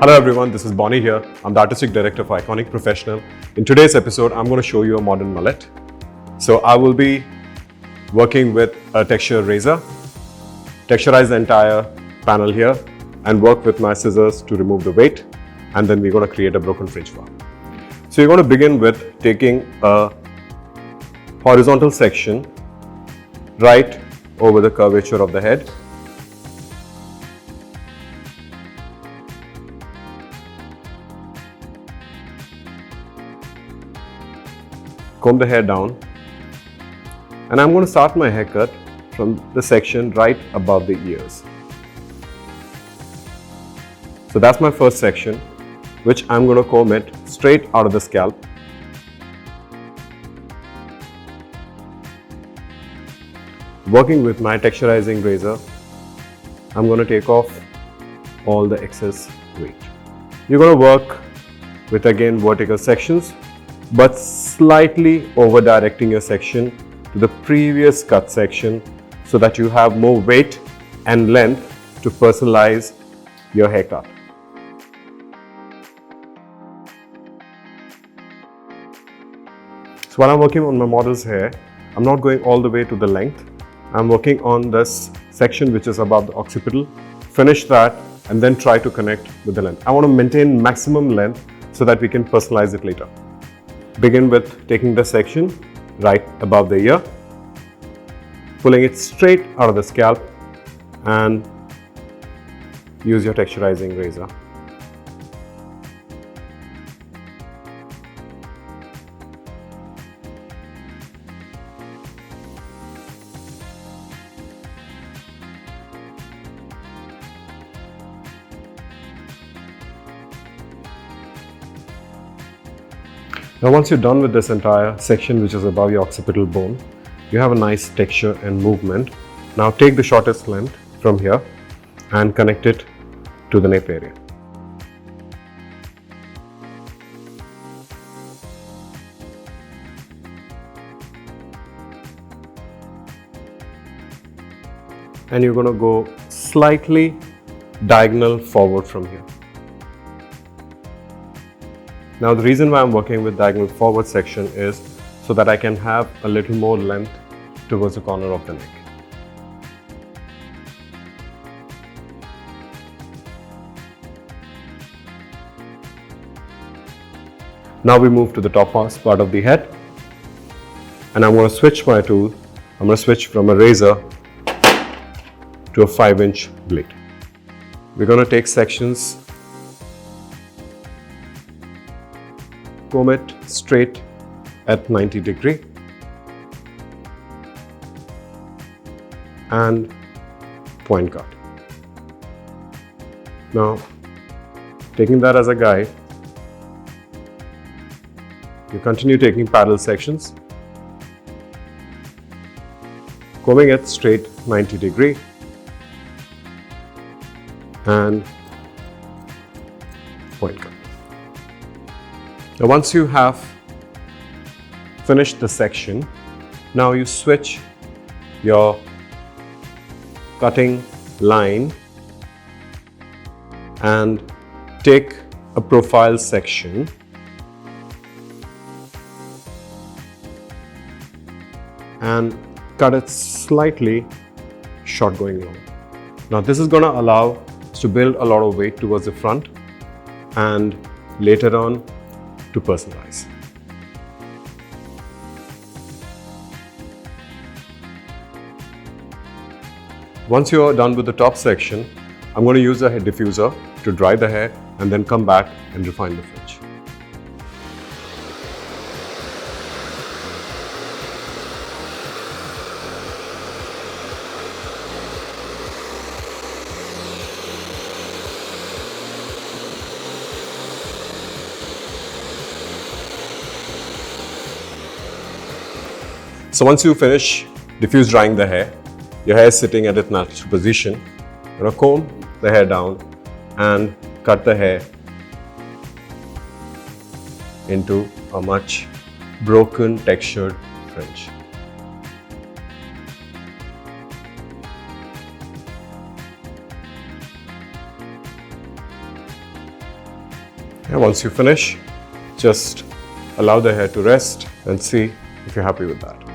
Hello everyone, this is Bony here. I'm the Artistic Director for Ikonic Professional. In today's episode, I'm going to show you a modern mullet. So I will be working with a texture razor, texturize the entire panel here and work with my scissors to remove the weight, and then we're going to create a broken fringe bar. So you're going to begin with taking a horizontal section right over the curvature of the head. Comb the hair down, and I'm going to start my haircut from the section right above the ears. So that's my first section, which I'm going to comb it straight out of the scalp. Working with my texturizing razor, I'm going to take off all the excess weight. You're going to work with again vertical sections, but slightly over directing your section to the previous cut section so that you have more weight and length to personalize your haircut. So when I'm working on my model's hair, I'm not going all the way to the length. I'm working on this section which is above the occipital, finish that and then try to connect with the length. I want to maintain maximum length so that we can personalize it later. Begin with taking the section right above the ear, pulling it straight out of the scalp, and use your texturizing razor. Now once you're done with this entire section which is above your occipital bone, you have a nice texture and movement. Now take the shortest length from here and connect it to the nape area. And you're going to go slightly diagonal forward from here. Now the reason why I'm working with diagonal forward section is so that I can have a little more length towards the corner of the neck. Now we move to the top part of the head, and I'm going to switch my tool. I'm going to switch from a razor to a 5-inch blade. We're going to take sections, comb it straight at 90 degrees and point cut. Now, taking that as a guide, you continue taking parallel sections, combing it straight 90 degrees and point cut. Now once you have finished the section, now you switch your cutting line and take a profile section and cut it slightly short going long. Now this is going to allow us to build a lot of weight towards the front and later on to personalize. Once you are done with the top section, I'm going to use a hair diffuser to dry the hair and then come back and refine the fringe. So once you finish diffuse drying the hair, your hair is sitting at its natural position. You're going to comb the hair down and cut the hair into a much broken textured fringe. And once you finish, just allow the hair to rest and see if you're happy with that.